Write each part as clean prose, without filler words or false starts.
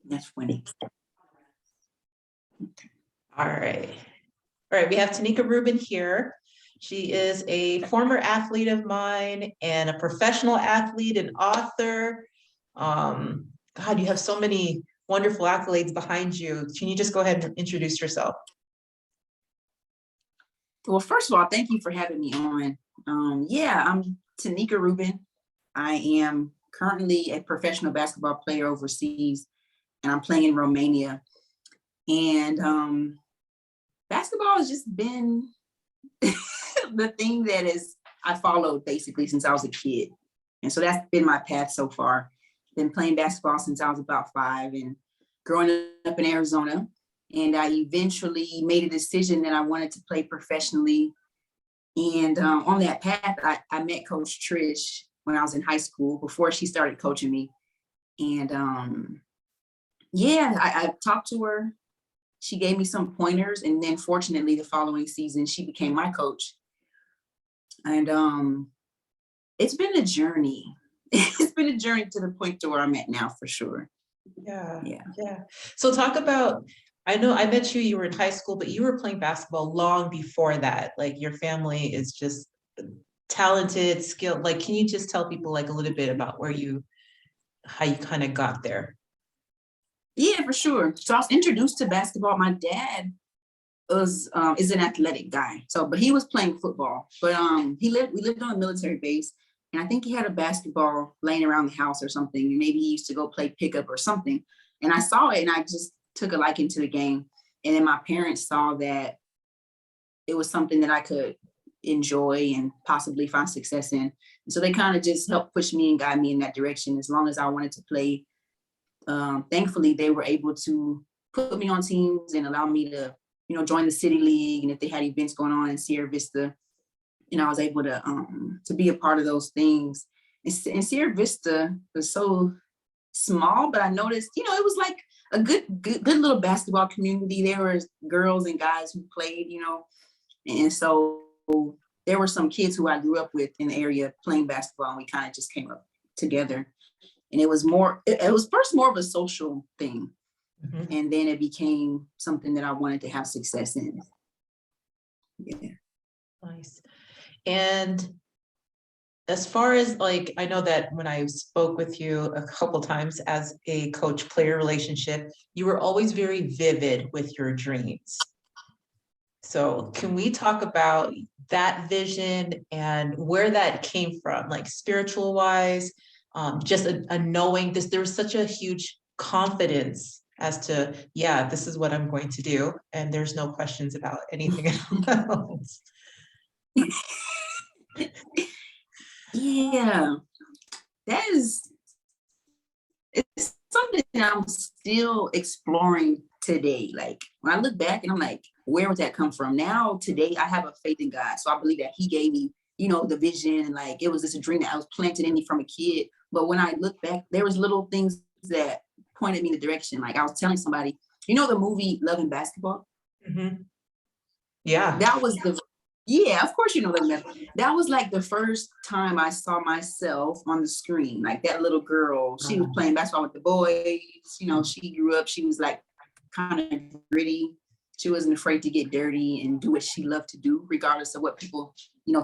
That's funny. All right. All right, we have Taneka Rubin here. She is a former athlete of mine and a professional athlete and author. God, you have so many wonderful accolades behind you. Can you just go ahead and introduce yourself? Well, first of all, thank you for having me on. I'm Taneka Rubin. I am currently a professional basketball player overseas, and I'm playing in Romania. And basketball has just been the thing that I followed basically since I was a kid. And so that's been my path so far. Been playing basketball since I was about 5 and growing up in Arizona. And I eventually made a decision that I wanted to play professionally. And on that path, I met Coach Trish when I was in high school before she started coaching me. And I talked to her. She gave me some pointers. And then fortunately, the following season, she became my coach. And it's been a journey. It's been a journey to the point to where I'm at now, for sure. Yeah. So talk about, I know I met you were in high school, but you were playing basketball long before that. Like your family is just talented, skilled. Like, can you just tell people like a little bit about how you kind of got there? Yeah, for sure. So I was introduced to basketball. My dad is an athletic guy. But he was playing football. But we lived on a military base. And I think he had a basketball laying around the house or something. And maybe he used to go play pickup or something. And I saw it and I just took a liking to the game. And then my parents saw that it was something that I could enjoy and possibly find success in. And so they kind of just helped push me and guide me in that direction as long as I wanted to play. Thankfully, they were able to put me on teams and allow me to, join the city league. And if they had events going on in Sierra Vista, I was able to be a part of those things. And Sierra Vista was so small, but I noticed, it was like a good little basketball community. There were girls and guys who played, and so there were some kids who I grew up with in the area playing basketball, and we kind of just came up together. And it was first more of a social thing. Mm-hmm. And then it became something that I wanted to have success in. Yeah. Nice. And as far as like, I know that when I spoke with you a couple times as a coach-player relationship, you were always very vivid with your dreams. So can we talk about that vision and where that came from, like spiritual wise, just a knowing this, there was such a huge confidence as to, this is what I'm going to do. And there's no questions about anything else. Yeah, it's something that I'm still exploring today. Like when I look back and I'm like, where would that come from? Now, today, I have a faith in God. So I believe that he gave me, the vision. Like it was just a dream that I was planted in me from a kid. But when I look back, there was little things that pointed me in the direction. Like I was telling somebody, the movie Love and Basketball? Mm-hmm. Yeah. That was of course, that was like the first time I saw myself on the screen. Like that little girl, she was playing basketball with the boys. She grew up, she was like kind of gritty. She wasn't afraid to get dirty and do what she loved to do, regardless of what people,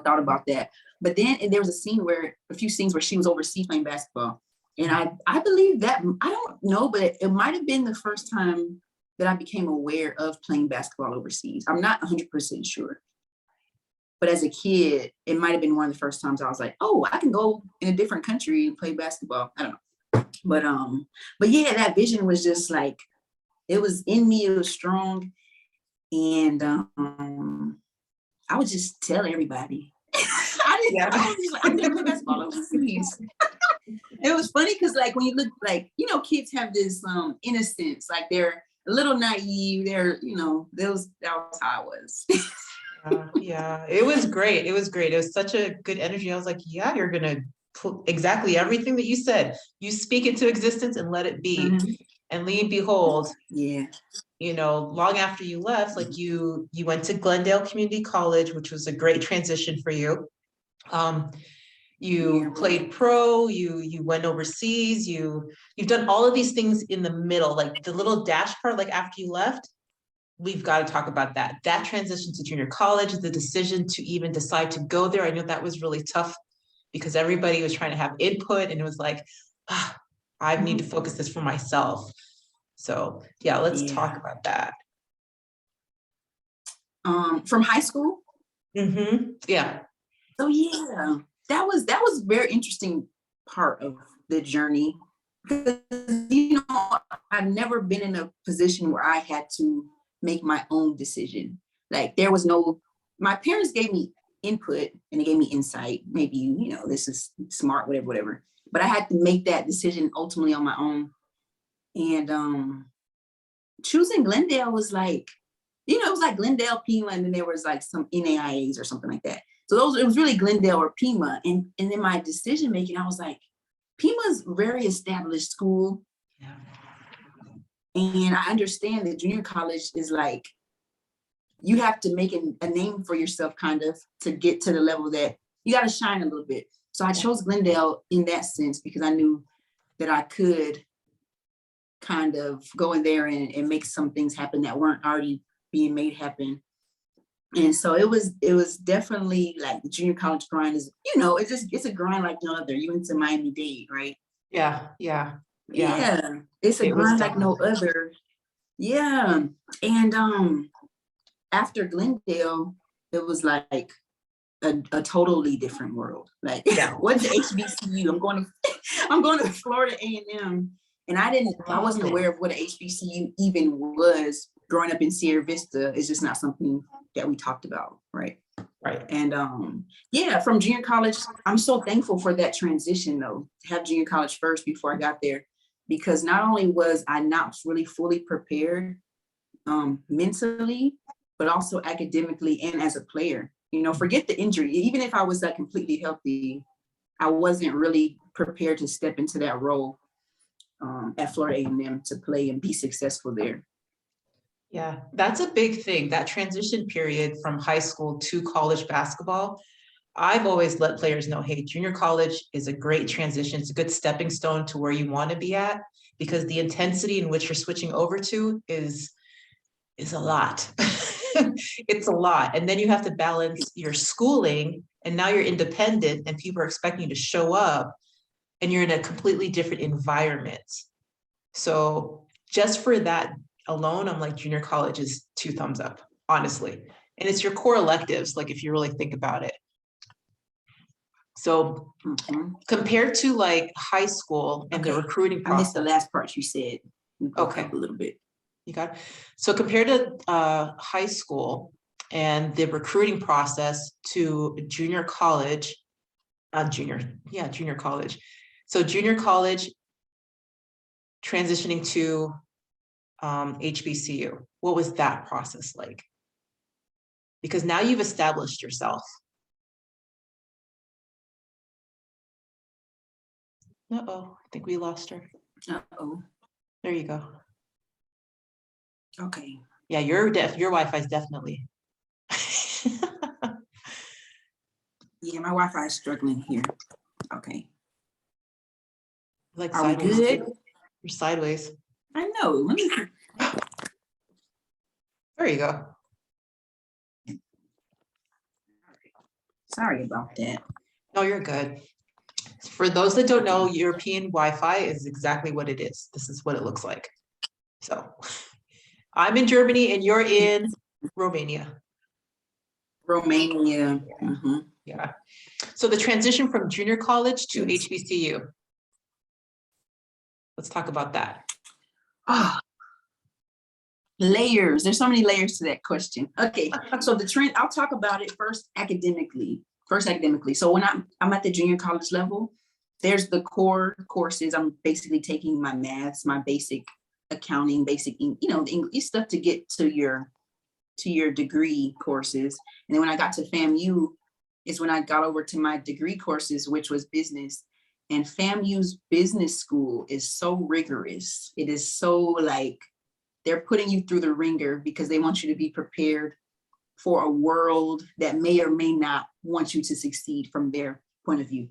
thought about that. But then there was a few scenes where she was overseas playing basketball. And I believe that, I don't know, but it might've been the first time that I became aware of playing basketball overseas. I'm not 100% sure. But as a kid, it might've been one of the first times I was like, oh, I can go in a different country and play basketball. I don't know. But yeah, that vision was just like, it was in me, it was strong. And I would just tell everybody. I was like, I'm gonna play basketball overseas. It was funny because like when you look like, kids have this innocence, like they're a little naive, that was how I was. Yeah, it was great. It was such a good energy. I was like, you're gonna put exactly everything that you said. You speak it to existence and let it be. Mm-hmm. And lo and behold, long after you left, like you went to Glendale Community College, which was a great transition for you. You Yeah. played pro, you went overseas, you've done all of these things in the middle, like the little dash part, like after you left, we've got to talk about that. That transition to junior college, the decision to even decide to go there. I know that was really tough because everybody was trying to have input and it was like, I need to focus this for myself. So yeah, let's talk about that. From high school. Yeah. So yeah, that was very interesting part of the journey. Because, I've never been in a position where I had to make my own decision. Like there was no, my parents gave me input and they gave me insight. Maybe, this is smart, whatever. But I had to make that decision ultimately on my own. And choosing Glendale was like, it was like Glendale, Pima, and then there was like some NAIAs or something like that. So it was really Glendale or Pima. And in my decision making, I was like, Pima's very established school. Yeah. And I understand that junior college is like, you have to make a name for yourself kind of to get to the level that you got to shine a little bit. So I chose Glendale in that sense because I knew that I could kind of go in there and make some things happen that weren't already being made happen. And so it was definitely like the junior college grind is, it's a grind like no other. You went to Miami-Dade, right? Yeah. It's a grind like no other. Yeah. And after Glendale, it was like a totally different world. Like what's the HBCU? I'm going to Florida A&M. And I wasn't aware of what an HBCU even was growing up in Sierra Vista. It's just not something that we talked about, right? Right. And from junior college, I'm so thankful for that transition though, to have junior college first before I got there, because not only was I not really fully prepared mentally, but also academically and as a player. Forget the injury. Even if I was completely healthy, I wasn't really prepared to step into that role at Florida A&M to play and be successful there. Yeah, that's a big thing. That transition period from high school to college basketball. I've always let players know, hey, junior college is a great transition. It's a good stepping stone to where you want to be at, because the intensity in which you're switching over to is a lot. It's a lot. And then you have to balance your schooling, and now you're independent and people are expecting you to show up and you're in a completely different environment. So just for that alone, I'm like, junior college is 2 thumbs up, honestly. And it's your core electives, like if you really think about it. So compared to like high school and the recruiting process. I missed the last part you said. Okay, a little bit. You got it. So compared to high school and the recruiting process to junior college, junior college. So junior college transitioning to HBCU, what was that process like? Because now you've established yourself. Uh-oh, I think we lost her. Uh-oh. There you go. Okay. Yeah, your Wi-Fi is definitely. Yeah, my Wi-Fi is struggling here. Okay. Like, are we good? You're sideways. I know. There you go. Sorry about that. No, you're good. For those that don't know, European Wi-Fi is exactly what it is. This is what it looks like. So I'm in Germany and you're in Romania. Romania. Yeah. So the transition from junior college to HBCU. Let's talk about that. Layers. There's so many layers to that question. Okay. So the trend, I'll talk about it first academically. So when I'm at the junior college level, there's the core courses. I'm basically taking my maths, my basic accounting, basic, the English stuff to get to your degree courses. And then when I got to FAMU is when I got over to my degree courses, which was business. And FAMU's business school is so rigorous. It is so like, they're putting you through the ringer because they want you to be prepared for a world that may or may not want you to succeed from their point of view.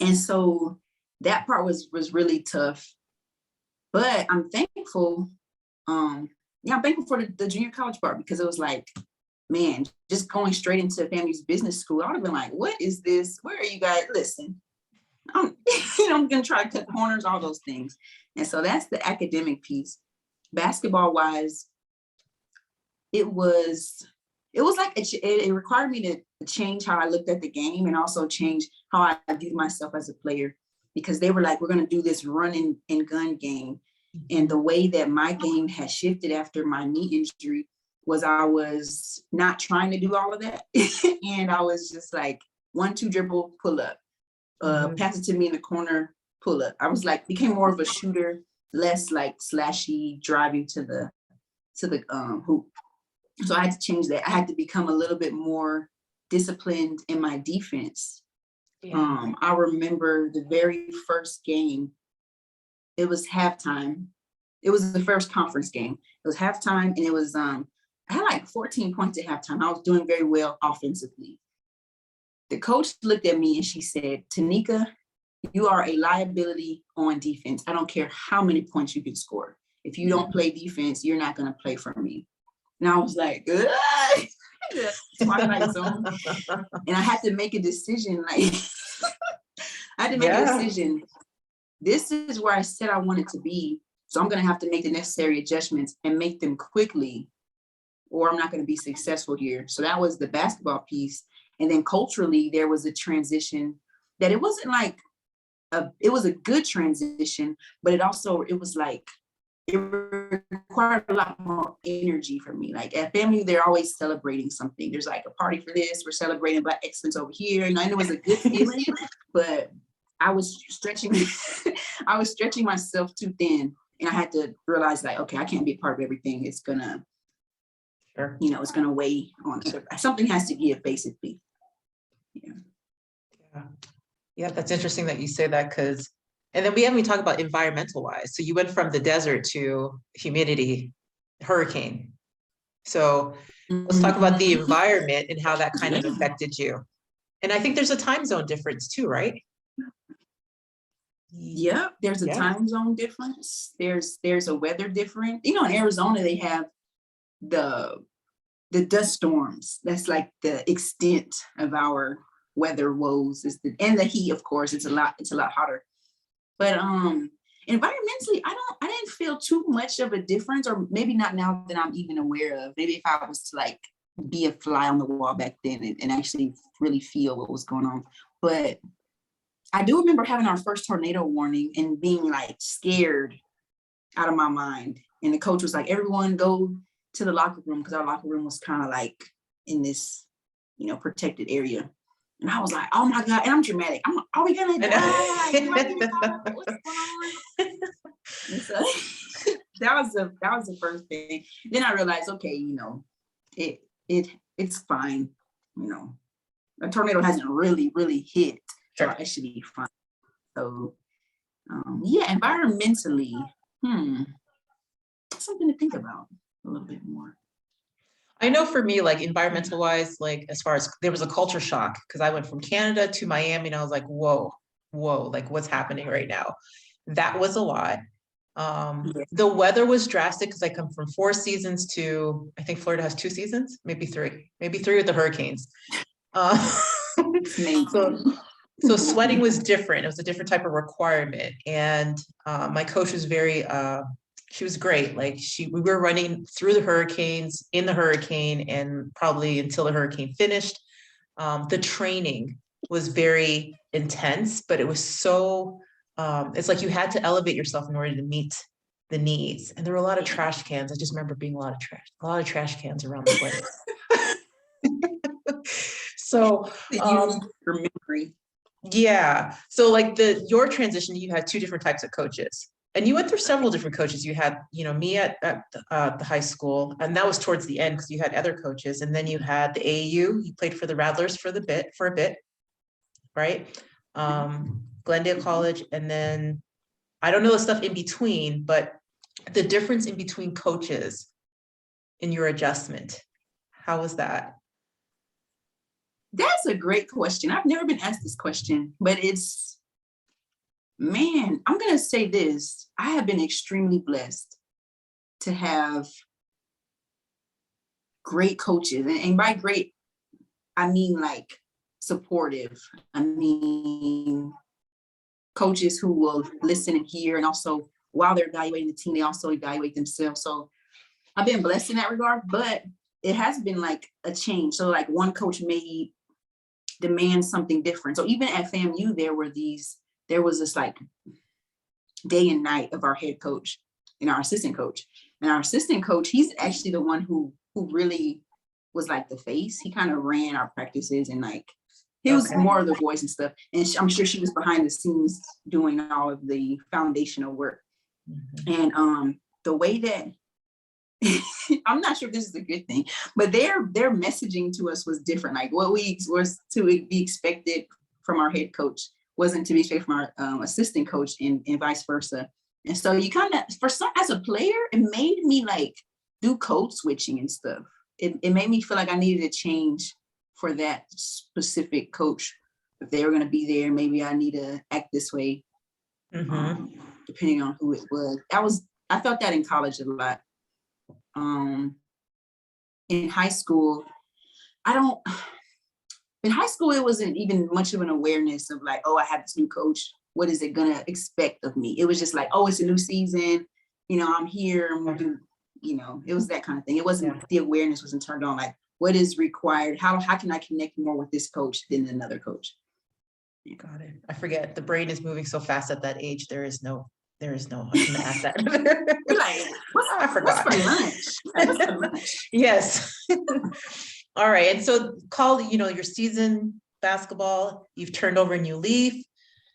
And so that part was really tough. But I'm thankful. Yeah, I'm thankful for the junior college part, because it was like, man, just going straight into family's business school, I would have been like, what is this? Where are you guys? Listen, I'm, I'm going to try to cut corners, all those things. And so that's the academic piece. Basketball wise, it was like, it required me to change how I looked at the game, and also change how I viewed myself as a player, because they were like, we're going to do this run and gun game. And the way that my game had shifted after my knee injury was, I was not trying to do all of that. And I was just like, 1-2 dribble, pull up, pass it to me in the corner, pull up. I was like, became more of a shooter, less like slashy driving to the hoop. So I had to change that. I had to become a little bit more disciplined in my defense. Yeah. I remember the very first game, it was halftime. It was the first conference game. It was halftime, and it was, I had like 14 points at halftime. I was doing very well offensively. The coach looked at me and she said, Taneka, you are a liability on defense. I don't care how many points you can score. If you don't play defense, you're not going to play for me. And I was like, Twilight Zone. And I had to make a decision. Like, I had to make a decision. This is where I said I wanted to be. So I'm going to have to make the necessary adjustments and make them quickly, or I'm not going to be successful here. So that was the basketball piece. And then culturally, there was a transition that it wasn't like, it was a good transition, but it was like, it required a lot more energy for me. Like at family, they're always celebrating something. There's like a party for this, we're celebrating Black excellence over here. And I know it was a good feeling, but I was stretching myself too thin. And I had to realize, like, okay, I can't be a part of everything. It's gonna, it's gonna weigh on something has to give, basically. Yeah, that's interesting that you say that, because, and then we haven't even talked about environmental wise. So you went from the desert to humidity, hurricane. So let's talk about the environment and how that kind of affected you. And I think there's a time zone difference too, right? Yeah, there's a time zone difference. There's a weather difference. In Arizona, they have the dust storms. That's like the extent of our weather woes, and the heat, of course, it's a lot hotter. But environmentally, I didn't feel too much of a difference, or maybe not now that I'm even aware of. Maybe if I was to like be a fly on the wall back then and actually really feel what was going on. But I do remember having our first tornado warning and being like scared out of my mind. And the coach was like, everyone go to the locker room, because our locker room was kind of like in this, protected area. And I was like, oh my God, and I'm dramatic. Are we gonna die? What's going on? And so that was the first thing. Then I realized, okay, it's fine. A tornado hasn't really hit. So I should be fine. So environmentally, something to think about a little bit more. I know for me, like environmental wise, like as far as there was a culture shock, because I went from Canada to Miami and I was like, whoa, like what's happening right now? That was a lot. The weather was drastic, because I come from 4 seasons to, I think Florida has 2 seasons, maybe 3 with the hurricanes. So sweating was different. It was a different type of requirement. And my coach was she was great. Like we were running through the hurricanes, in the hurricane, and probably until the hurricane finished. The training was very intense, but it was so, it's like you had to elevate yourself in order to meet the needs. And there were a lot of trash cans. I just remember being a lot of trash cans around the place. So, memory. Yeah. So like your transition, you had 2 different types of coaches, and you went through several different coaches. You had, me at the high school, and that was towards the end because you had other coaches. And then you had the AAU, you played for the Rattlers for a bit, right? Glendale College. And then I don't know the stuff in between, but the difference in between coaches in your adjustment, how was that? That's a great question. I've never been asked this question, but man, I'm going to say this. I have been extremely blessed to have great coaches. And by great, I mean like supportive. I mean coaches who will listen and hear, and also while they're evaluating the team, they also evaluate themselves. So I've been blessed in that regard, but it has been like a change. So like one coach may demand something different. So even at FAMU, there was this like day and night of our head coach and our assistant coach. And our assistant coach, he's actually the one who really was like the face. He kind of ran our practices, and like he was more of the voice and stuff. And I'm sure she was behind the scenes doing all of the foundational work. Mm-hmm. And the way that I'm not sure if this is a good thing, but their messaging to us was different. Like what was to be expected from our head coach wasn't to be expected from our assistant coach, and vice versa. And so you kind of, as a player, it made me like do code switching and stuff. It made me feel like I needed a change for that specific coach. If they were going to be there, maybe I need to act this way, depending on who it was. I felt that in college a lot. In high school, in high school, it wasn't even much of an awareness of like, oh, I have this new coach. What is it gonna expect of me? It was just like, oh, it's a new season. I'm here. I'm gonna do, it was that kind of thing. It wasn't, the awareness wasn't turned on. Like, what is required? How can I connect more with this coach than another coach? Got it. I forget. The brain is moving so fast at that age. There is no, I can ask that. You're like, I forgot. What's for lunch? Yes. All right. And so your season basketball, you've turned over a new leaf.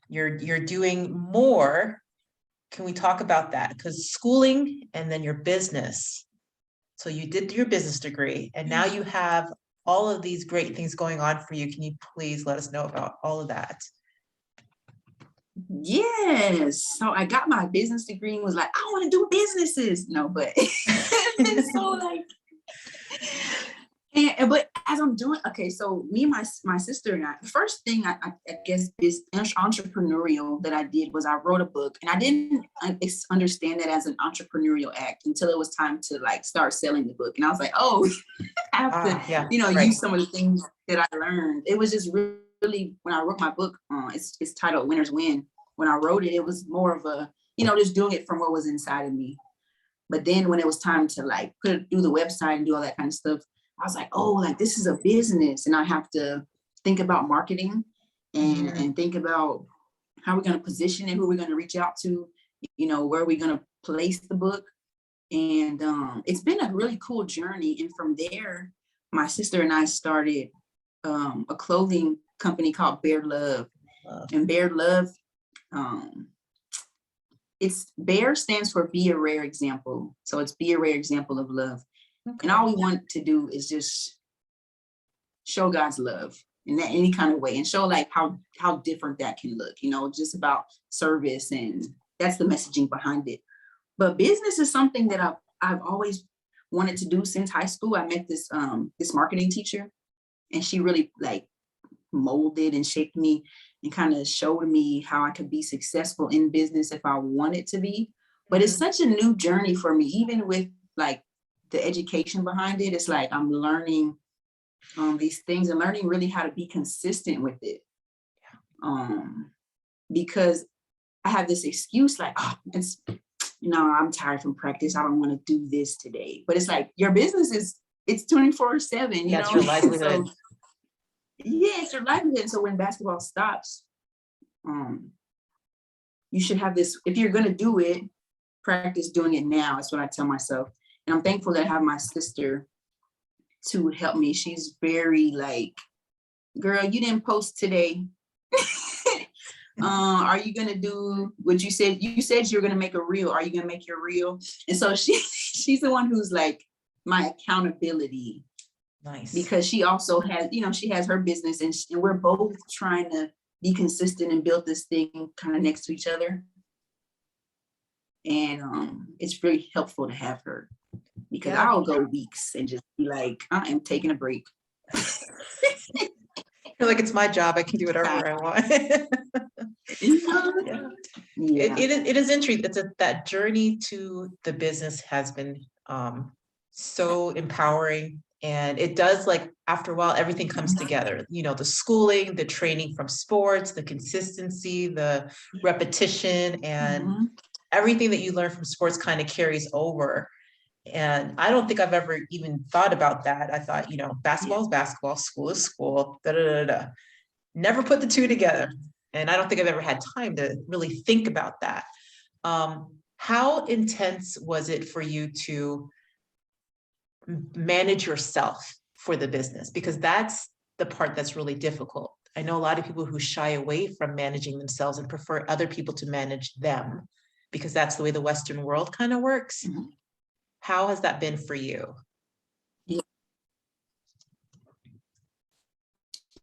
You're doing more. Can we talk about that? Because schooling and then your business. So you did your business degree, and now you have all of these great things going on for you. Can you please let us know about all of that? Yes. So I got my business degree and was like, I want to do businesses. No, but so like, but as I'm doing, okay, so me and my sister and I, the first thing I guess is entrepreneurial that I did was I wrote a book, and I didn't understand that as an entrepreneurial act until it was time to like start selling the book. And I was like, oh, I have to, use some of the things that I learned. It was just really, when I wrote my book, it's titled Winners Win. When I wrote it, it was more of a, just doing it from what was inside of me. But then when it was time to like do the website and do all that kind of stuff, I was like, oh, like this is a business, and I have to think about marketing and think about how we're going to position it, who we're going to reach out to, where we're going to place the book. And it's been a really cool journey. And from there, my sister and I started a clothing company called Bear Love. And Bear Love, Bear stands for Be a Rare Example. So it's Be a Rare Example of Love. Okay. And all we want to do is just show God's love in that any kind of way, and show like how different that can look, just about service, and that's the messaging behind it. But business is something that I've always wanted to do since high school. I met this marketing teacher, and she really like molded and shaped me and kind of showed me how I could be successful in business if I wanted to be. But it's such a new journey for me, even with like the education behind it. It's like I'm learning these things and learning really how to be consistent with it. Because I have this excuse like, oh, I'm tired from practice. I don't want to do this today. But it's like your business it's 24/7. That's your livelihood. So, it's your livelihood. So when basketball stops, you should have this. If you're gonna do it, practice doing it now. That's what I tell myself. And I'm thankful that I have my sister to help me. She's very like, girl, you didn't post today. Are you gonna do what you said? You said you're gonna make a reel. Are you gonna make your reel? And so she's the one who's like my accountability. Nice. Because she also has, she has her business, and we're both trying to be consistent and build this thing kind of next to each other. And it's very helpful to have her, because I'll go weeks and just be like, I am taking a break. You're like, it's my job. I can do whatever I want. Yeah. Yeah. It is interesting. That journey to the business has been so empowering. And it does, like, after a while, everything comes together, you know, the schooling, the training from sports, the consistency, the repetition, and everything that you learn from sports kind of carries over. And I don't think I've ever even thought about that. I thought, you know, basketball is basketball, school is school, da, da, da, da. Never put the two together. And I don't think I've ever had time to really think about that. How intense was it for you to manage yourself for the business? Because that's the part that's really difficult. I know a lot of people who shy away from managing themselves and prefer other people to manage them, because that's the way the Western world kind of works. How has that been for you?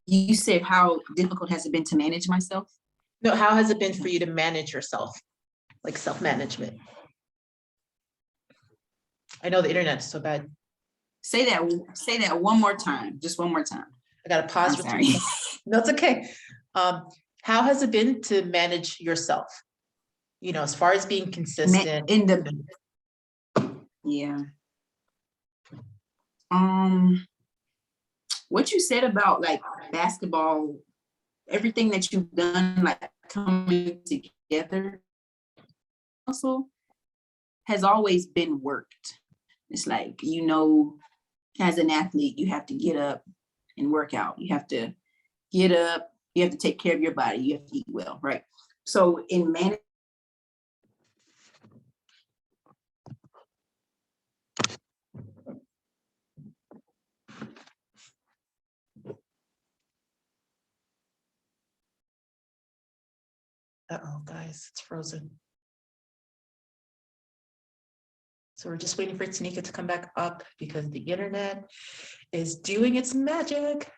You said, how difficult has it been to manage myself? No, how has it been for you to manage yourself, like self-management? I know the internet's so bad. Say that one more time, just one more time. I got to pause for 3 seconds. No, it's okay. How has it been to manage yourself? You know, as far as being consistent. Yeah. What you said about like basketball, everything that you've done, like coming together, also has always been worked. It's like, you know, as an athlete, you have to get up and work out. You have to get up, you have to take care of your body, you have to eat well, right? So in managing, Uh-oh, guys, it's frozen. So we're just waiting for Taneka to come back up because the internet is doing its magic.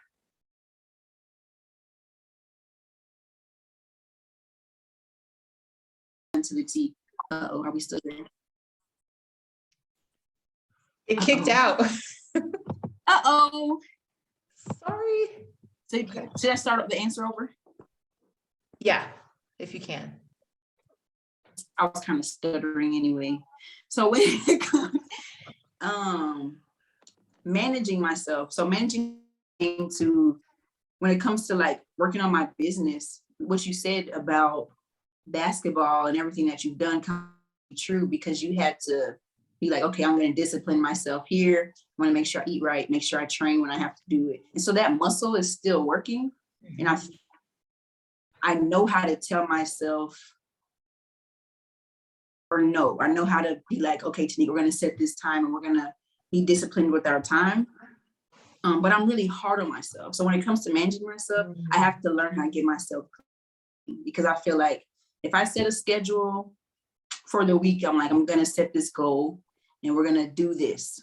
to the T. Uh-oh, are we still there? It kicked out. Uh-oh. Sorry. So should I start up the answer over? Yeah, if you can. I was kind of stuttering anyway. So when it comes, managing myself, so managing to, when it comes to like working on my business, what you said about basketball and everything that you've done come true, because you had to be like, okay, I'm going to discipline myself here. I want to make sure I eat right, make sure I train when I have to do it. And so that muscle is still working. And I know how to tell myself, or no, I know how to be like, okay, Taneka, we're going to set this time and we're going to be disciplined with our time. But I'm really hard on myself. So when it comes to managing myself, I have to learn how to get myself clean, because I feel like if I set a schedule for the week, I'm like, I'm going to set this goal and we're going to do this.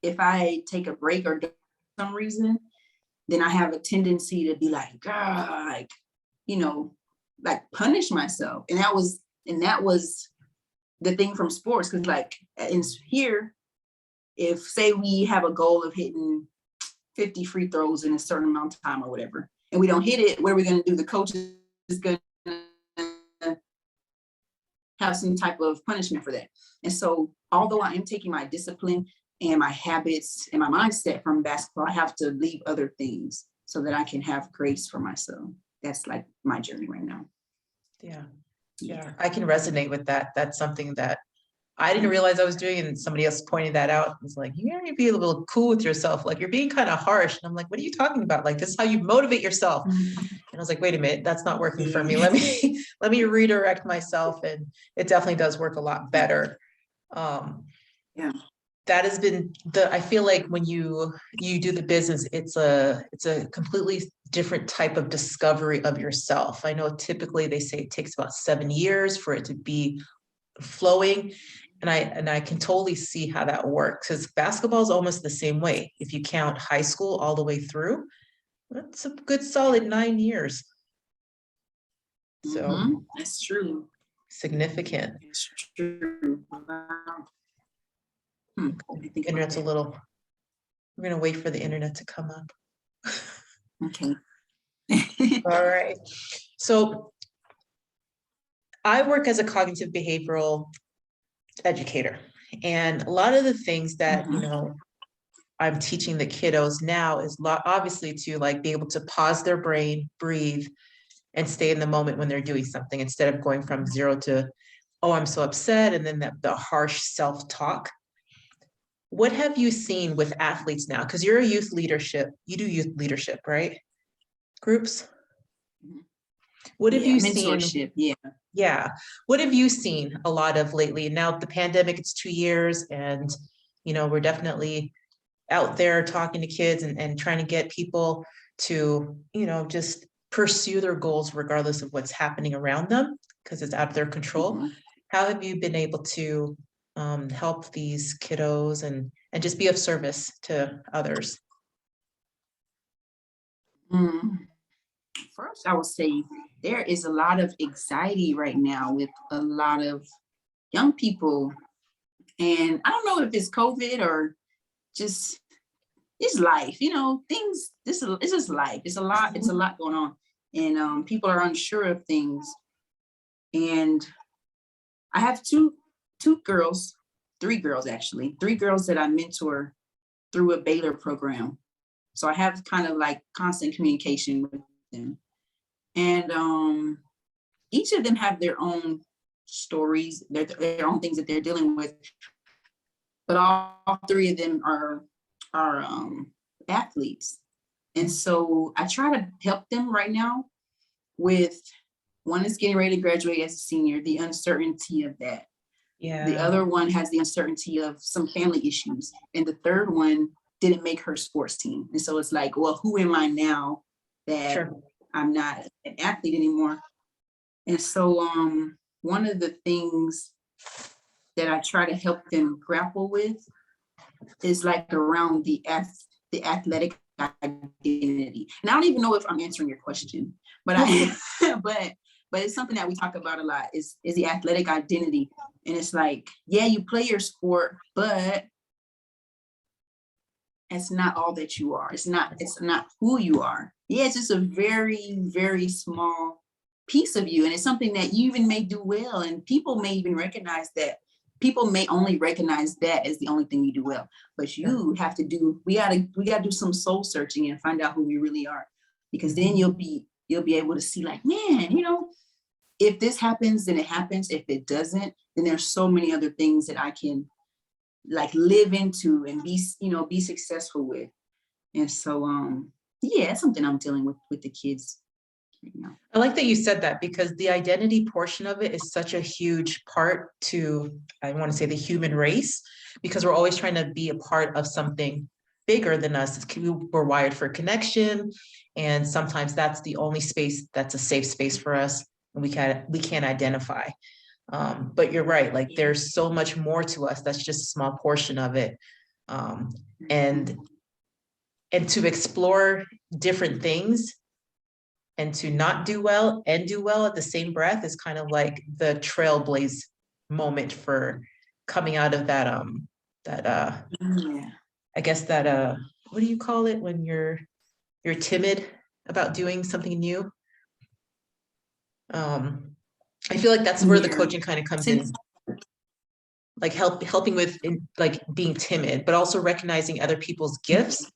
If I take a break or for some reason, then I have a tendency to be like, God, like, you know, like punish myself. And that was the thing from sports. Cause like in here, if say we have a goal of hitting 50 free throws in a certain amount of time or whatever, and we don't hit it, what are we going to do? The coach is going to have some type of punishment for that. And so although I am taking my discipline and my habits and my mindset from basketball, I have to leave other things so that I can have grace for myself. That's like my journey right now. Yeah, I can resonate with that. That's something that I didn't realize I was doing, and somebody else pointed that out. It's like, you gotta be a little cool with yourself. Like, you're being kind of harsh. And I'm like, what are you talking about? Like, this is how you motivate yourself. And I was like, wait a minute, that's not working for me. Let me redirect myself. And it definitely does work a lot better. That has been I feel like when you do the business, it's a completely different type of discovery of yourself. I know typically they say it takes about 7 years for it to be flowing. And I can totally see how that works, because basketball is almost the same way. If you count high school all the way through, that's a good solid 9 years. So that's true. Significant. It's true. Wow. Internet's a little, we're gonna wait for the internet to come up. Okay. All right. So I work as a cognitive behavioral educator, and a lot of the things that, I'm teaching the kiddos now is obviously to like be able to pause their brain, breathe, and stay in the moment when they're doing something instead of going from 0 to, oh, I'm so upset, and then the harsh self-talk. What have you seen with athletes now? Because you're a you do youth leadership, right? Groups. What have Yeah, you seen? mentorship. Yeah. Yeah. What have you seen a lot of lately? Now the pandemic, it's 2 years, and we're definitely out there talking to kids and trying to get people to, just pursue their goals regardless of what's happening around them, because it's out of their control. Mhm. How have you been able to help these kiddos and just be of service to others? Mm. First, I would say there is a lot of anxiety right now with a lot of young people. And I don't know if it's COVID or just it's life, things, it's just life. It's a lot going on. And people are unsure of things. And I have two girls, three girls actually, three girls that I mentor through a Baylor program. So I have kind of like constant communication with them. And each of them have their own stories, their own things that they're dealing with. But all three of them are athletes. And so I try to help them right now with one is getting ready to graduate as a senior, the uncertainty of that. The Yeah, other one has the uncertainty of some family issues. And the third one didn't make her sports team. And so it's like, well, who am I now that sure. I'm not an athlete anymore? And so one of the things that I try to help them grapple with is like around the athletic identity. And I don't even know if I'm answering your question, but I but it's something that we talk about a lot is the athletic identity. And it's like, yeah, you play your sport, but it's not all that you are. It's not who you are. Yeah, it's just a very, very small piece of you. And it's something that you even may do well. And people may even recognize that. People may only recognize that as the only thing you do well. But you have to we gotta do some soul searching and find out who we really are. Because then you'll be able to see like, man, if this happens, then it happens. If it doesn't, then there's so many other things that I can like live into and be successful with. And so yeah, it's something I'm dealing with the kids right now. I like that you said that, because the identity portion of it is such a huge part to, I want to say, the human race, because we're always trying to be a part of something bigger than us. We're wired for connection, and sometimes that's the only space that's a safe space for us, and we can't identify. But you're right, like there's so much more to us. That's just a small portion of it. And to explore different things and to not do well and do well at the same breath is kind of like the trailblaze moment for coming out of that Yeah. I guess that what do you call it when you're timid about doing something new? I feel like that's where the Yeah. coaching kind of comes in, like helping with like being timid, but also recognizing other people's gifts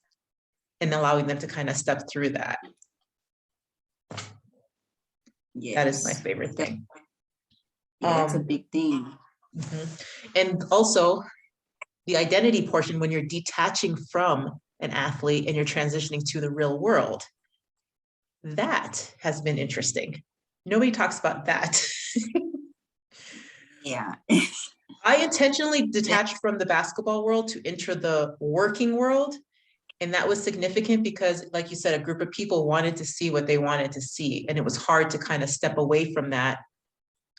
and allowing them to kind of step through that. Yes. That is my favorite thing. Yeah, that's a big thing. And also the identity portion, when you're detaching from an athlete and you're transitioning to the real world, that has been interesting. Nobody talks about that. Yeah. I intentionally detached from the basketball world to enter the working world. And that was significant because, like you said, a group of people wanted to see what they wanted to see. And it was hard to kind of step away from that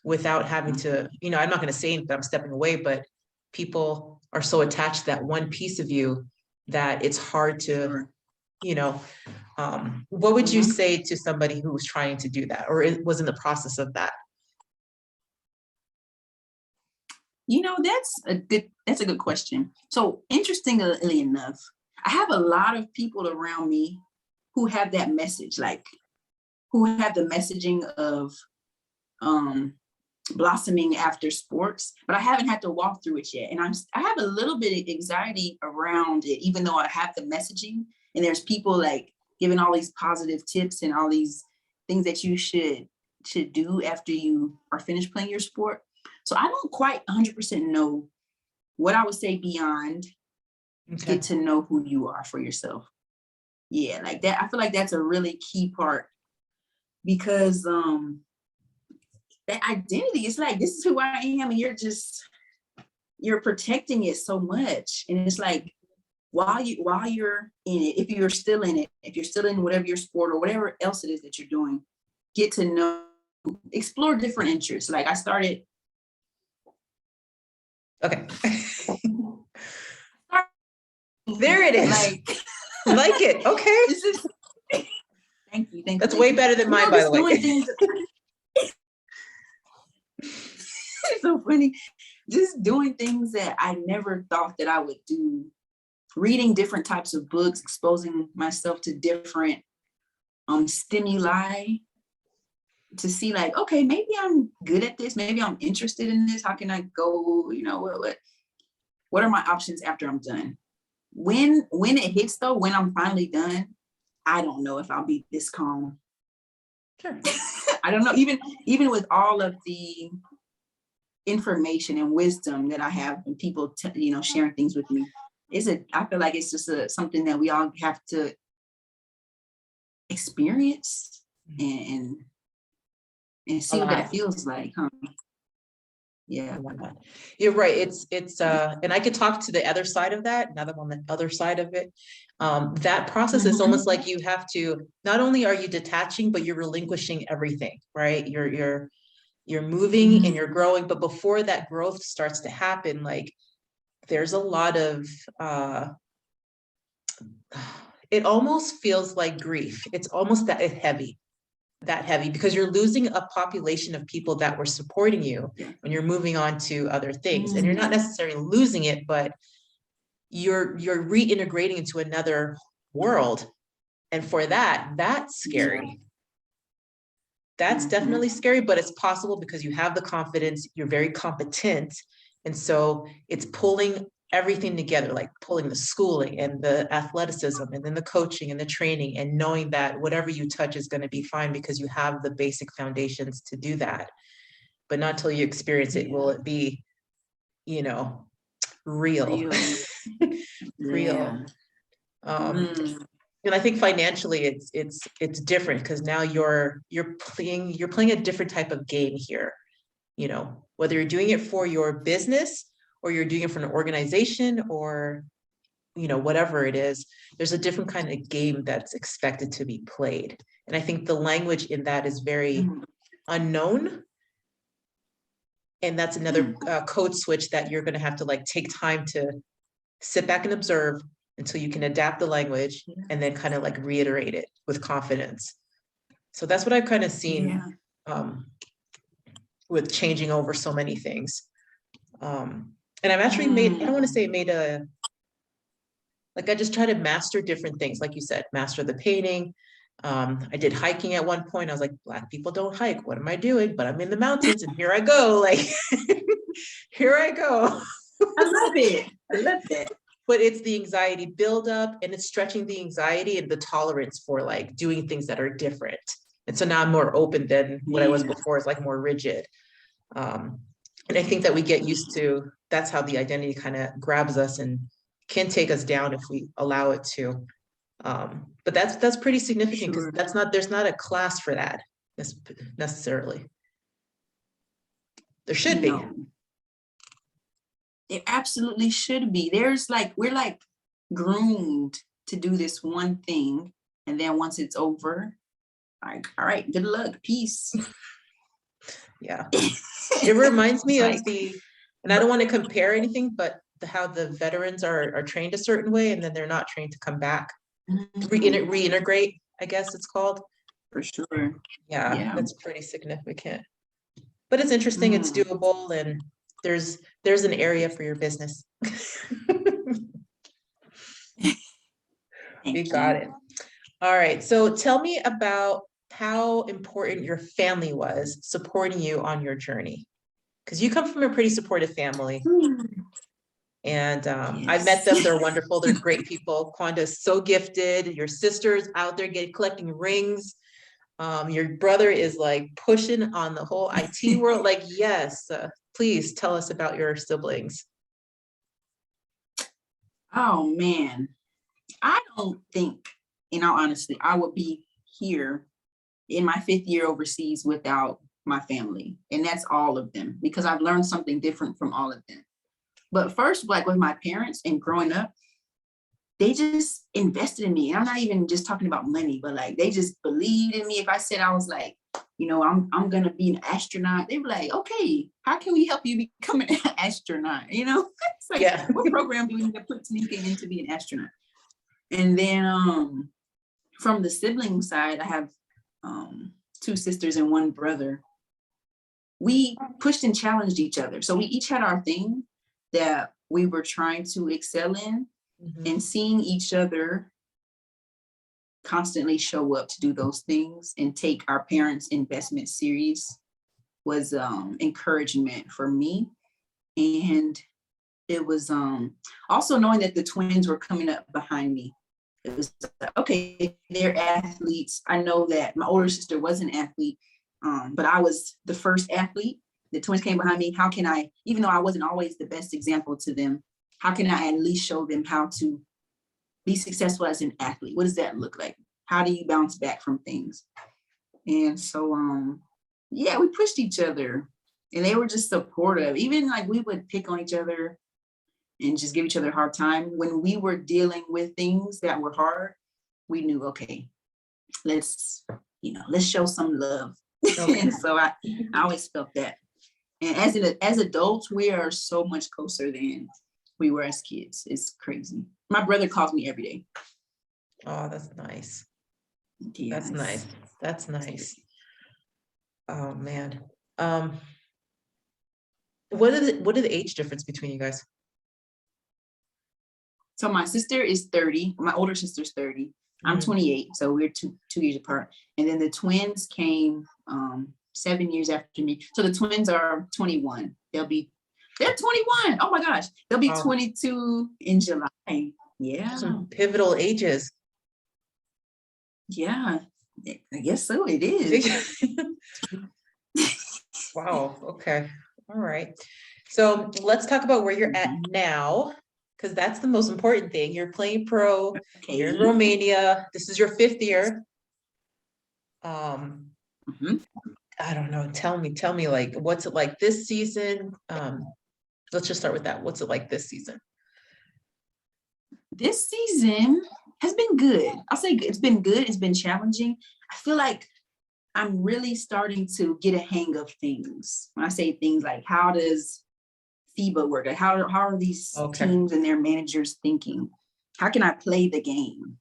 without having to, I'm not going to say that I'm stepping away, but people are so attached to that one piece of you that it's hard to, what would you say to somebody who was trying to do that or was in the process of that? That's a good question. So interestingly enough, I have a lot of people around me who have that message, like who have the messaging of blossoming after sports, but I haven't had to walk through it yet. And I have a little bit of anxiety around it, even though I have the messaging and there's people like giving all these positive tips and all these things that you should do after you are finished playing your sport. So I don't quite 100% know what I would say beyond get to know who you are for yourself. Yeah, like that. I feel like that's a really key part because that identity is like, this is who I am, and you're protecting it so much. And it's like, while you're in it, if you're still in it, if you're still in whatever your sport or whatever else it is that you're doing, get to know, explore different interests. Like I started. Okay. There it is. Like it. Okay. This is, thank you. That's way better than mine, by the way. It's so funny. Just doing things that I never thought that I would do. Reading different types of books, exposing myself to different stimuli to see like, okay, maybe I'm good at this. Maybe I'm interested in this. How can I go, what are my options after I'm done? When it hits though, when I'm finally done, I don't know if I'll be this calm. Sure. I don't know, even with all of the information and wisdom that I have and people, sharing things with me, I feel like it's just something that we all have to experience and see what that feels like, huh? Yeah. You're right. It's and I could talk to the other side of that, another one, the other side of it. That process is almost like you have to, not only are you detaching, but you're relinquishing everything, right? You're moving and you're growing, but before that growth starts to happen, like there's a lot of it almost feels like grief. It's almost that heavy, because you're losing a population of people that were supporting you when you're moving on to other things. And you're not necessarily losing it, but you're reintegrating into another world. And for that's scary. That's definitely scary, but it's possible because you have the confidence, you're very competent. And so it's pulling everything together, like pulling the schooling and the athleticism and then the coaching and the training, and knowing that whatever you touch is going to be fine because you have the basic foundations to do that. But not until you experience it will it be, real. Real. And I think financially it's different because now you're playing a different type of game here. Whether you're doing it for your business or you're doing it for an organization or whatever it is, there's a different kind of game that's expected to be played. And I think the language in that is very unknown. And that's another code switch that you're going to have to like take time to sit back and observe until you can adapt the language and then kind of like reiterate it with confidence. So that's what I've kind of seen with changing over so many things. And I've actually I don't want to say I just try to master different things. Like you said, master the painting. I did hiking at one point. I was like, Black people don't hike. What am I doing? But I'm in the mountains and here I go. Like, here I go. I love it. But it's the anxiety buildup and it's stretching the anxiety and the tolerance for like doing things that are different. And so now I'm more open than what I was before. It's like more rigid. And I think that we get used to, that's how the identity kind of grabs us and can take us down if we allow it to. But that's pretty significant because there's not a class for that necessarily. There should be. It absolutely should be. We're like groomed to do this one thing. And then once it's over, like, all right, good luck, peace. Yeah. It reminds me of and I don't want to compare anything, but how the veterans are trained a certain way and then they're not trained to come back. Reintegrate, I guess it's called. For sure. Yeah, that's pretty significant. But it's interesting, it's doable, and there's an area for your business. You got it. All right. So tell me about how important your family was supporting you on your journey. Because you come from a pretty supportive family. And I've met them. They're wonderful. They're great people. Kwanda's so gifted. Your sister's out there collecting rings. Your brother is like pushing on the whole IT world. Like, yes, please tell us about your siblings. Oh man, I don't think, in all honesty, I would be here in my 5th year overseas without my family. And that's all of them, because I've learned something different from all of them. But first, like with my parents and growing up, they just invested in me. And I'm not even just talking about money, but like they just believed in me. If I said I was like, I'm gonna be an astronaut, they were like, okay, how can we help you become an astronaut? It's like, Yeah. what program do we need to put Taneka in to be an astronaut? And then from the sibling side, I have 2 sisters and 1 brother. We pushed and challenged each other. So we each had our thing that we were trying to excel in, and seeing each other constantly show up to do those things and take our parents' investment serious was encouragement for me. And it was also knowing that the twins were coming up behind me. It was like, okay, they're athletes. I know that my older sister was an athlete, but I was the first athlete. The twins came behind me. How can I, even though I wasn't always the best example to them, how can I at least show them how to be successful as an athlete? What does that look like? How do you bounce back from things? And so, yeah, we pushed each other, and they were just supportive. Even like we would pick on each other and just give each other a hard time. When we were dealing with things that were hard, we knew, okay, let's show some love. Okay. And so I always felt that. And as adults, we are so much closer than we were as kids. It's crazy. My brother calls me every day. Oh, that's nice. Yes. That's nice. That's nice. Oh man. What is the age difference between you guys? So my sister is 30. My older sister's 30. I'm 28. So we're two years apart. And then the twins came 7 years after me. So the twins are 21. They're 21. Oh my gosh. They'll be 22 in July. Yeah. Some pivotal ages. Yeah. I guess so. It is. Wow. Okay. All right. So let's talk about where you're at now, because that's the most important thing. You're playing pro. Okay. You're in Romania. This is your 5th year. I don't know. Tell me, like, what's it like this season? Let's just start with that. What's it like this season? This season has been good. I'll say it's been good. It's been challenging. I feel like I'm really starting to get a hang of things. When I say things, like, how does FIBA work? Like, how are these teams and their managers thinking? How can I play the game?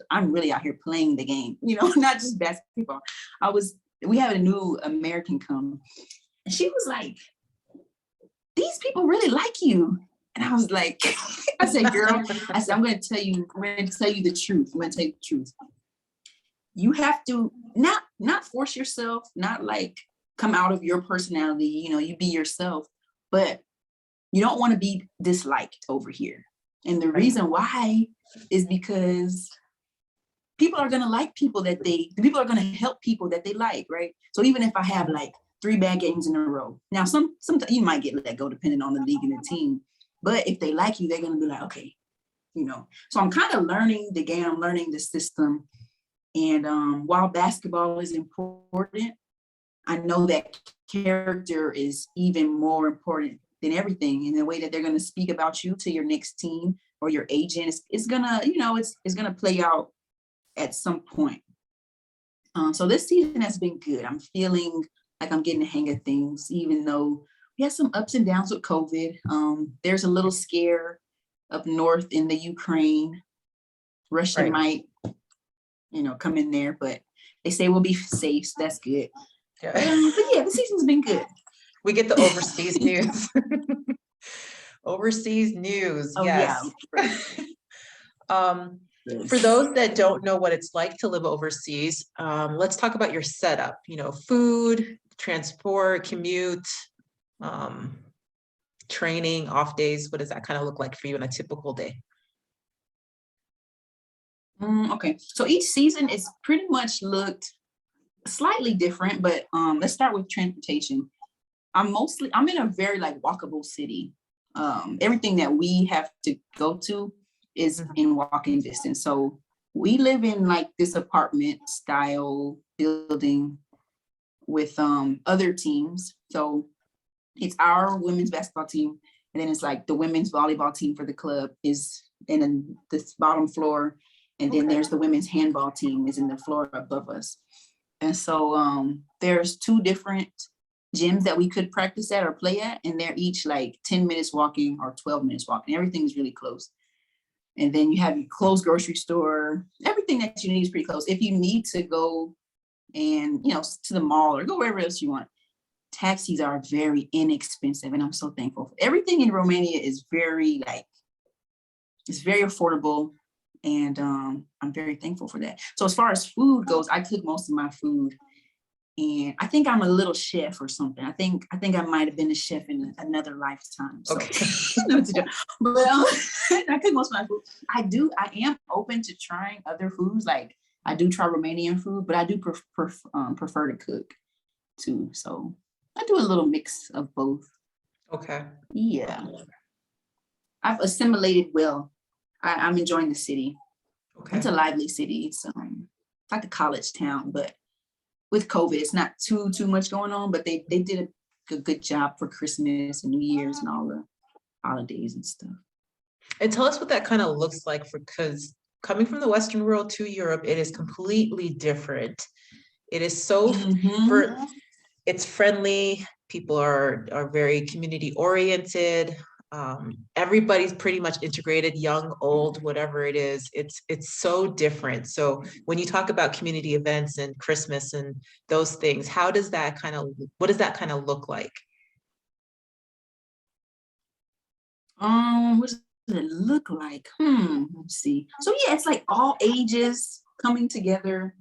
I'm really out here playing the game, not just basketball. We had a new American come, and she was like, these people really like you. And I was like, I said, girl, I'm going to tell you the truth. I'm going to tell you the truth. You have to not force yourself, not like come out of your personality, you be yourself, but you don't want to be disliked over here. And the reason why is because people are going to like people are going to help people that they like, right? So even if I have like 3 bad games in a row, now sometimes you might get let go depending on the league and the team, but if they like you, they're going to be like, okay, So I'm kind of learning the game, I'm learning the system. And while basketball is important, I know that character is even more important than everything. And the way that they're going to speak about you to your next team or your agent, it's gonna, it's gonna play out at some point. So this season has been good. I'm feeling like I'm getting the hang of things, even though we had some ups and downs with COVID. There's a little scare up north in the Ukraine. Russia might, come in there, but they say we'll be safe. So that's good. But yeah, the season's been good. We get the overseas news. Overseas news. Yes. Yeah. For those that don't know what it's like to live overseas, let's talk about your setup, food, transport, commute, training, off days. What does that kind of look like for you in a typical day? Okay, so each season is pretty much looked slightly different, but let's start with transportation. I'm in a very like walkable city. Everything that we have to go to is in walking distance. So we live in like this apartment style building with other teams. So it's our women's basketball team, and then it's like the women's volleyball team for the club is in this bottom floor, and then there's the women's handball team is in the floor above us. And so there's two different gyms that we could practice at or play at, and they're each like 10 minutes walking or 12 minutes walking. Everything's really close. And then you have your close grocery store. Everything that you need is pretty close. If you need to go and, to the mall or go wherever else you want, taxis are very inexpensive. And I'm so thankful. Everything in Romania is it's very affordable. And I'm very thankful for that. So as far as food goes, I cook most of my food. And I think I'm a little chef or something. I think I might have been a chef in another lifetime. So. Okay. But I cook most of my food. I am open to trying other foods. Like I do try Romanian food, but I do prefer to cook too. So I do a little mix of both. Okay. Yeah. I've assimilated well. I'm enjoying the city. Okay. It's a lively city. It's like a college town, but with COVID, it's not too much going on, but they did a good job for Christmas and New Year's and all the holidays and stuff. And tell us what that kind of looks like because coming from the Western world to Europe, it is completely different. It is so it's friendly. People are very community oriented. Everybody's pretty much integrated, young, old, whatever it is. It's so different. So when you talk about community events and Christmas and those things, what does that kind of look like? What does it look like? Let's see. So yeah, it's like all ages coming together.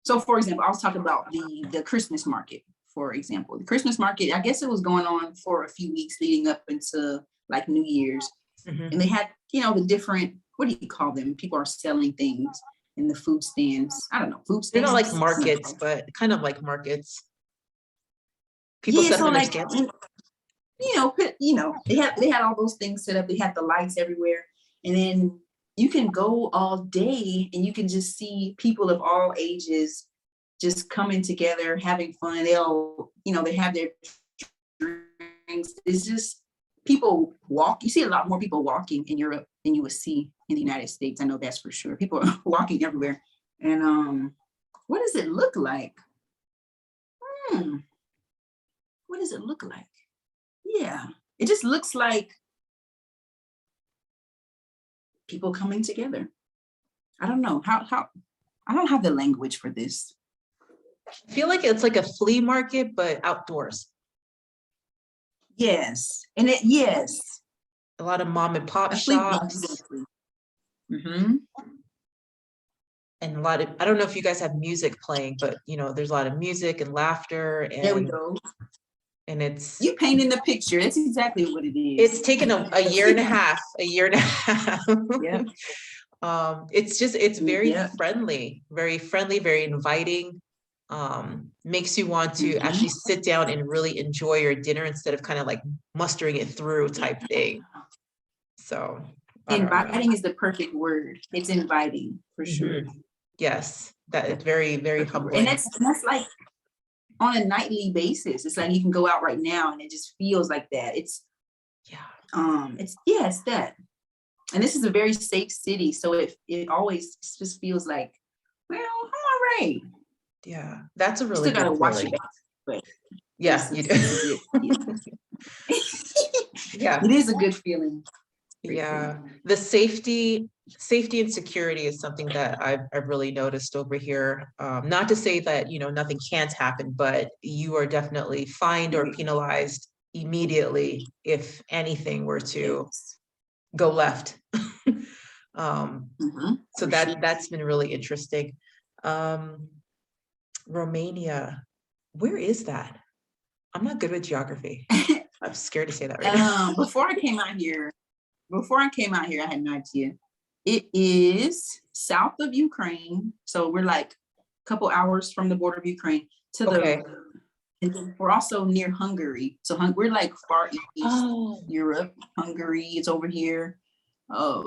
So for example, I was talking about the Christmas market, for example. The Christmas market, I guess it was going on for a few weeks leading up into like New Year's. And they had, the different, what do you call them? People are selling things in the food stands. I don't know, food stands. They're not like markets, but kind of like markets. People set up their stands. They had all those things set up. They had the lights everywhere. And then you can go all day and you can just see people of all ages just coming together, having fun. They have their drinks. It's just, people walk. You see a lot more people walking in Europe than you would see in the United States. I know that's for sure. People are walking everywhere. And what does it look like? What does it look like? Yeah, it just looks like people coming together. I don't know how I don't have the language for this. I feel like it's like a flea market, but outdoors. Yes. A lot of mom and pop shops. Mm-hmm. And I don't know if you guys have music playing, but there's a lot of music and laughter. And there we go. And you painting the picture. That's exactly what it is. It's taken a year and a half. Yeah. It's very friendly, very inviting. Makes you want to actually sit down and really enjoy your dinner instead of kind of like mustering it through type thing. So inviting is the perfect word. It's inviting for sure. Yes, that is very, very humbling. And that's like on a nightly basis. It's like you can go out right now and it just feels like that. It's that. And this is a very safe city. So it always just feels like, well, I'm all right. Yeah, that's a really good feeling. Watch it back, yes, you do. Yeah, it is a good feeling. Yeah, the safety and security is something that I've really noticed over here. Not to say that nothing can't happen, but you are definitely fined or penalized immediately if anything were to go left. So that's been really interesting. Romania, where is that? I'm not good with geography. I'm scared to say that right now. Before I came out here, I had no idea. It is south of Ukraine. So we're like a couple hours from the border of Ukraine to Okay. and then we're also near Hungary. So we're like far east Europe. Hungary is over here. A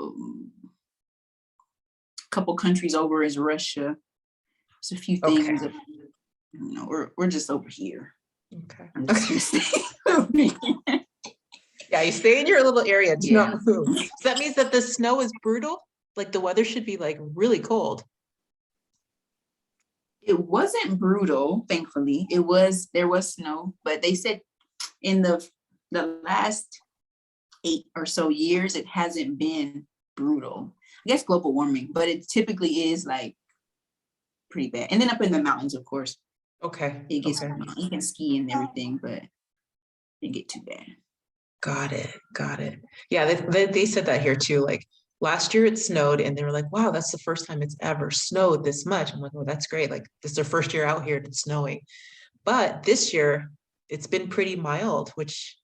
couple countries over is Russia. There's a few things that, you know, we're just over here. Okay. I'm just gonna stay over here. Yeah, you stay in your little area. Do Yeah. not move. So that means that the snow is brutal. Like the weather should be like really cold. It wasn't brutal, thankfully. There was snow, but they said in the last 8 or so years, it hasn't been brutal. I guess global warming, but it typically is like pretty bad. And then up in the mountains, of course, Okay. it gets, you can ski and everything, but it didn't get too bad. Got it. Got it. Yeah, they said that here too. Like last year it snowed and they were like, wow, that's the first time it's ever snowed this much. I'm like, oh, that's great. Like this is their first year out here and it's snowing. But this year it's been pretty mild, which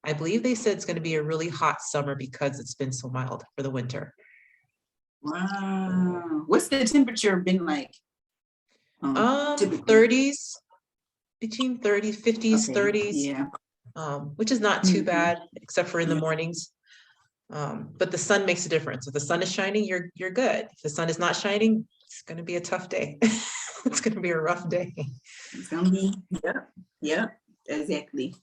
I believe they said it's going to be a really hot summer because it's been so mild for the winter. Wow. What's the temperature been like? 30s, between 30s, 50s, Okay, 30s. yeah. Which is not too bad, except for in the mornings. But the sun makes a difference. If the sun is shining, you're good. If the sun is not shining, it's going to be a tough day. It's going to be a rough day. It's gonna be, yeah, exactly.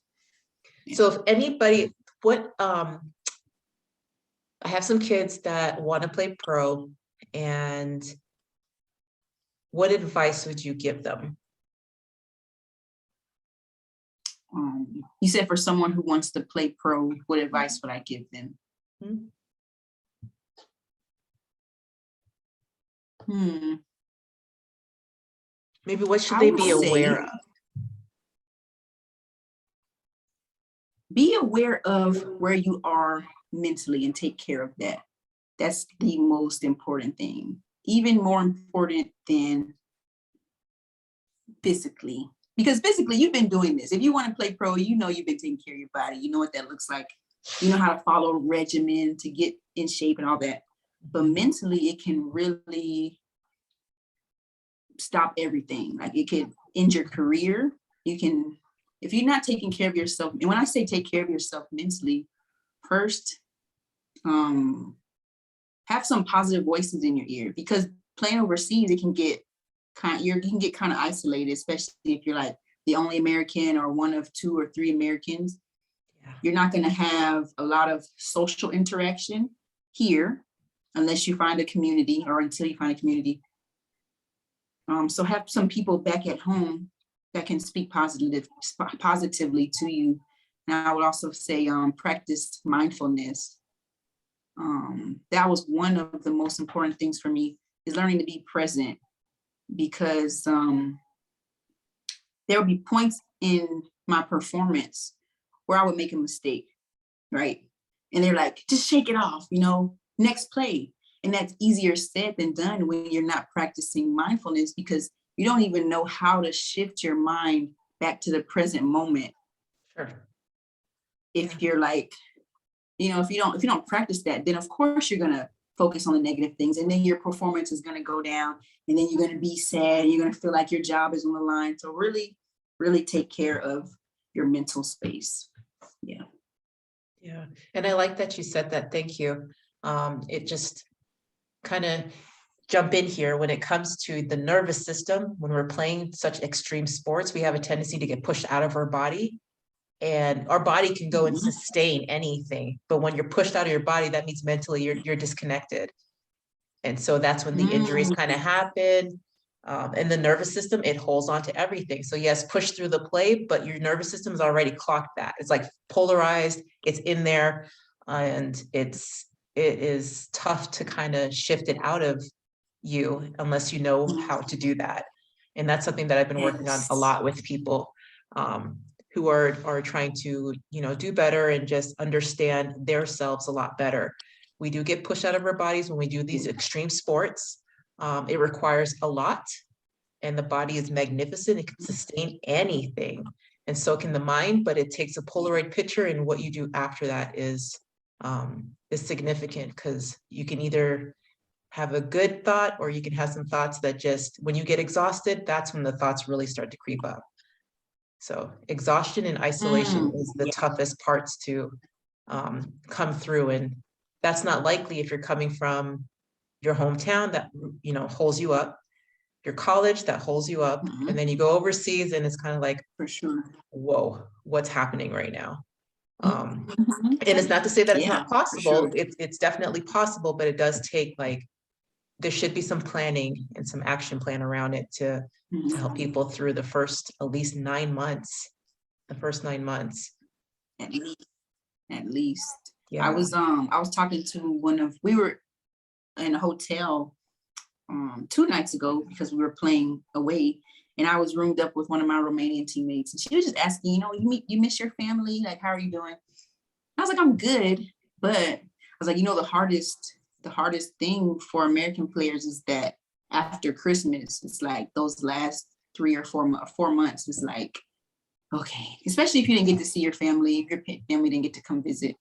So if anybody, I have some kids that want to play pro, and what advice would you give them? You said for someone who wants to play pro, what advice would I give them? Maybe what should they be aware of? Be aware of where you are mentally and take care of that. That's the most important thing. Even more important than physically. Because physically, you've been doing this. If you want to play pro, you know you've been taking care of your body. You know what that looks like. You know how to follow a regimen to get in shape and all that. But mentally, it can really stop everything. Like it could end your career. You can, if you're not taking care of yourself, and when I say take care of yourself mentally, first, have some positive voices in your ear, because playing overseas, it can get you can get kind of isolated, especially if you're like the only American or one of 2 or 3 Americans. Yeah. You're not going to have a lot of social interaction here unless you find a community, or until you find a community. So have some people back at home that can speak positively to you. And I would also say practice mindfulness. That was one of the most important things for me, is learning to be present, because there would be points in my performance where I would make a mistake, right? And they're like, just shake it off, next play. And that's easier said than done when you're not practicing mindfulness, because you don't even know how to shift your mind back to the present moment. Sure. If you're like, if you don't practice that, then of course you're gonna focus on the negative things, and then your performance is gonna go down, and then you're gonna be sad, and you're gonna feel like your job is on the line. So really, really take care of your mental space. Yeah. Yeah. And I like that you said that. Thank you. It just kind of jump in here when it comes to the nervous system. When we're playing such extreme sports, we have a tendency to get pushed out of our body, and our body can go and sustain anything. But when you're pushed out of your body, that means mentally you're disconnected. And so that's when the injuries kind of happen. And the nervous system, it holds on to everything. So yes, push through the play, but your nervous system has already clocked that. It's like polarized, it's in there, and it is tough to kind of shift it out of you unless you know how to do that. And that's something that I've been working on a lot with people who are trying to, do better and just understand themselves a lot better. We do get pushed out of our bodies when we do these extreme sports. It requires a lot, and the body is magnificent. It can sustain anything, and so can the mind, but it takes a Polaroid picture, and what you do after that is significant, because you can either have a good thought, or you can have some thoughts that just, when you get exhausted, that's when the thoughts really start to creep up. So exhaustion and isolation is the toughest parts to come through. And that's not likely if you're coming from your hometown that, you know, holds you up, your college that holds you up, and then you go overseas and it's kind of like, For sure. whoa, what's happening right now? And it's not to say that it's not possible. Sure. It's definitely possible, but it does take, like, there should be some planning and some action plan around it to help people through the first at least 9 months. The first 9 months. At least. Yeah. I was talking to we were in a hotel 2 nights ago because we were playing away, and I was roomed up with one of my Romanian teammates, and she was just asking, you know, you miss your family? Like, how are you doing? I was like, I'm good. But I was like, you know, the hardest thing for American players is that after Christmas, it's like those last 3 or 4 months is like, okay, especially if you didn't get to see your family, if your family didn't get to come visit,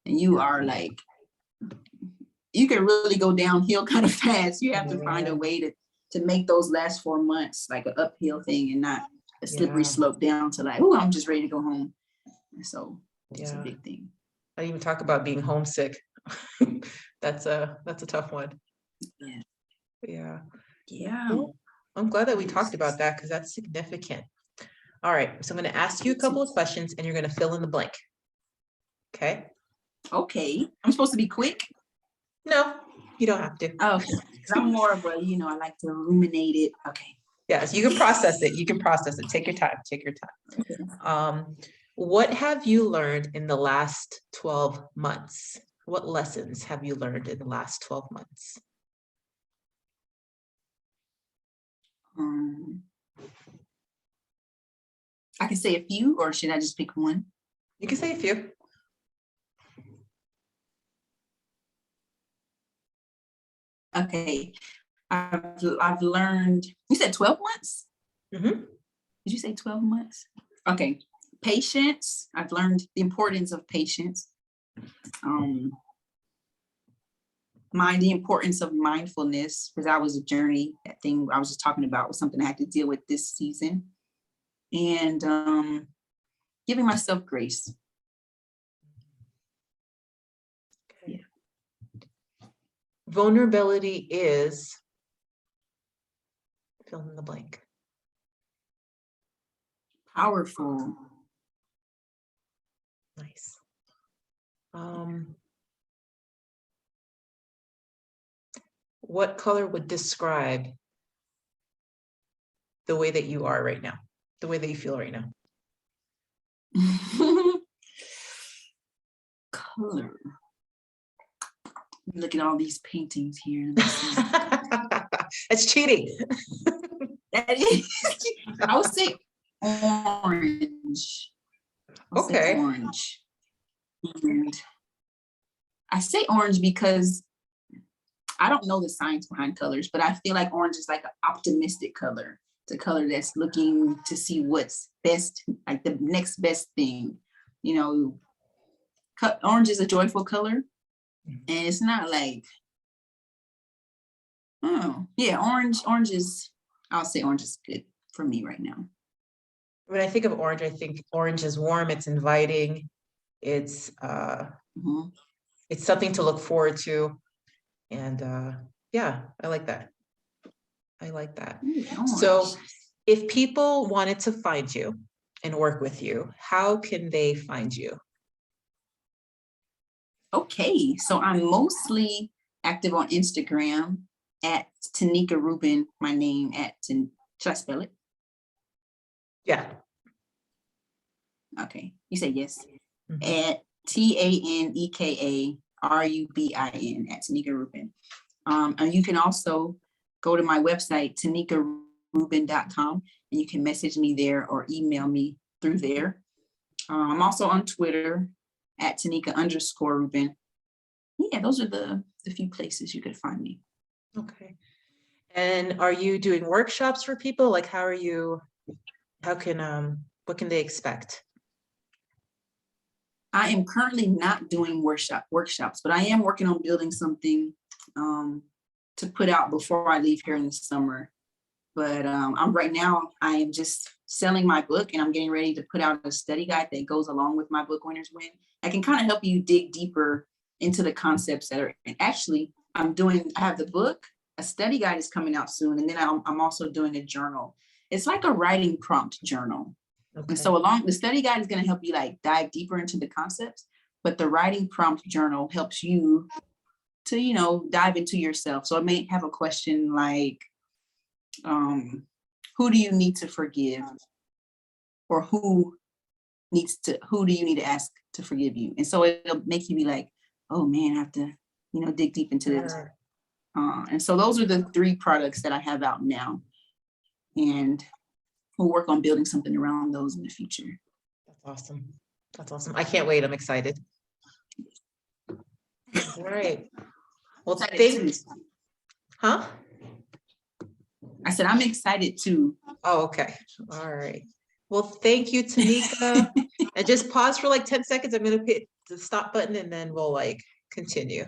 and you are like, you can really go downhill kind of fast. You have to find a way to make those last 4 months like an uphill thing and not a slippery slope down to like, oh, I'm just ready to go home. So it's a big thing. I didn't even talk about being homesick. That's a tough one. Yeah. Well, I'm glad that we talked about that, because that's significant. All right, so I'm going to ask you a couple of questions and you're going to fill in the blank. Okay. I'm supposed to be quick? No, you don't have to. Oh, because I'm more of a, you know, I like to ruminate it. Okay. Yes, you can process it. You can process it. Take your time. Take your time. What have you learned in the last 12 months? What lessons have you learned in the last 12 months? I can say a few, or should I just pick one? You can say a few. Okay. I've learned, you said 12 months? Mm-hmm. Did you say 12 months? Okay. Patience. I've learned the importance of patience. The importance of mindfulness, because that was a journey. That thing I was just talking about was something I had to deal with this season. And giving myself grace. Okay. Yeah. Vulnerability is, fill in the blank. Powerful. Nice. What color would describe the way that you are right now, the way that you feel right now? Color. Look at all these paintings here. It's cheating. That is. I would say orange. Okay. Orange. And I say orange because I don't know the science behind colors, but I feel like orange is like an optimistic color. It's a color that's looking to see what's best, like the next best thing. You know, orange is a joyful color, and it's not like, oh yeah, orange is, I'll say orange is good for me right now. When I think of orange, I think orange is warm, it's inviting, it's it's something to look forward to. And yeah, I like that. I like that. So if people wanted to find you and work with you, how can they find you? Okay, so I'm mostly active on Instagram at Taneka Rubin, my name should I spell it? Yeah. Okay, you say yes. At TANEKA RUBIN at Taneka Rubin. And you can also go to my website, tanekarubin.com, and you can message me there or email me through there. I'm also on Twitter at Taneka_Rubin. yeah, those are the few places you could find me. Okay. And are you doing workshops for people? Like, what can they expect? I am currently not doing workshops, but I am working on building something to put out before I leave here in the summer. But right now, I am just selling my book, and I'm getting ready to put out a study guide that goes along with my book, Winners Win. I can kind of help you dig deeper into the concepts that are, and actually, I have the book, a study guide is coming out soon, and then I'm also doing a journal. It's like a writing prompt journal. Okay. And so the study guide is going to help you like dive deeper into the concepts, but the writing prompt journal helps you to, dive into yourself. So it may have a question like, who do you need to forgive? Or who do you need to ask to forgive you? And so it'll make you be like, oh man, I have to, dig deep into this. And so those are the 3 products that I have out now. And we'll work on building something around those in the future. That's awesome. That's awesome. I can't wait. I'm excited. All right. Well, huh? I said, I'm excited too. Oh, okay. All right. Well, thank you, Taneka. And just pause for like 10 seconds. I'm going to hit the stop button and then we'll continue.